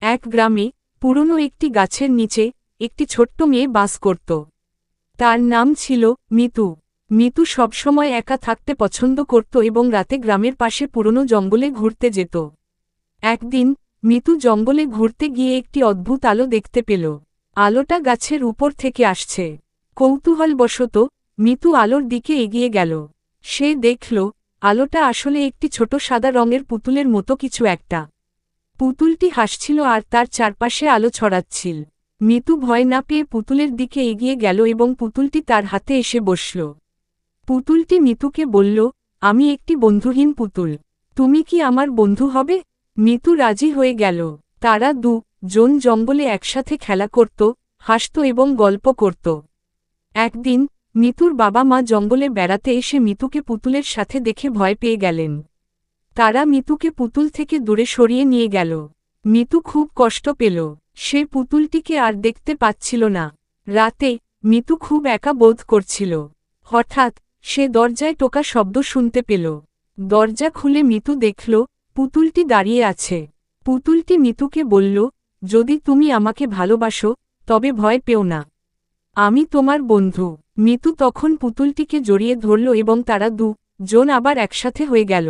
এক গ্রামে পুরনো একটি গাছের নিচে একটি ছোট্ট মেয়ে বাস করত। তার নাম ছিল মিতু। মিতু সবসময় একা থাকতে পছন্দ করত এবং রাতে গ্রামের পাশে পুরনো জঙ্গলে ঘুরতে যেত। একদিন মিতু জঙ্গলে ঘুরতে গিয়ে একটি অদ্ভুত আলো দেখতে পেল। আলোটা গাছের উপর থেকে আসছে। কৌতূহলবশত মিতু আলোর দিকে এগিয়ে গেল। সে দেখল আলোটা আসলে একটি ছোট সাদা রঙের পুতুলের মতো কিছু একটা। পুতুলটি হাসছিল আর তার চারপাশে আলো ছড়াচ্ছিল। মিতু ভয় না পেয়ে পুতুলের দিকে এগিয়ে গেল এবং পুতুলটি তার হাতে এসে বসল। পুতুলটি মিতুকে বলল, আমি একটি বন্ধুহীন পুতুল, তুমি কি আমার বন্ধু হবে? মিতু রাজি হয়ে গেল। তারা দুজন জঙ্গলে একসাথে খেলা করত, হাসত এবং গল্প করত। একদিন মিতুর বাবা মা জঙ্গলে বেড়াতে এসে মিতুকে পুতুলের সাথে দেখে ভয় পেয়ে গেলেন। তারা মিতুকে পুতুল থেকে দূরে সরিয়ে নিয়ে গেল। মিতু খুব কষ্ট পেল। সে পুতুলটিকে আর দেখতে পাচ্ছিল না। রাতে মিতু খুব একা বোধ করছিল। হঠাৎ সে দরজায় টোকা শব্দ শুনতে পেল। দরজা খুলে মিতু দেখল পুতুলটি দাঁড়িয়ে আছে। পুতুলটি মিতুকে বলল, যদি তুমি আমাকে ভালোবাসো তবে ভয় পেও না, আমি তোমার বন্ধু। মিতু তখন পুতুলটিকে জড়িয়ে ধরল এবং তারা দুজন আবার একসাথে হয়ে গেল।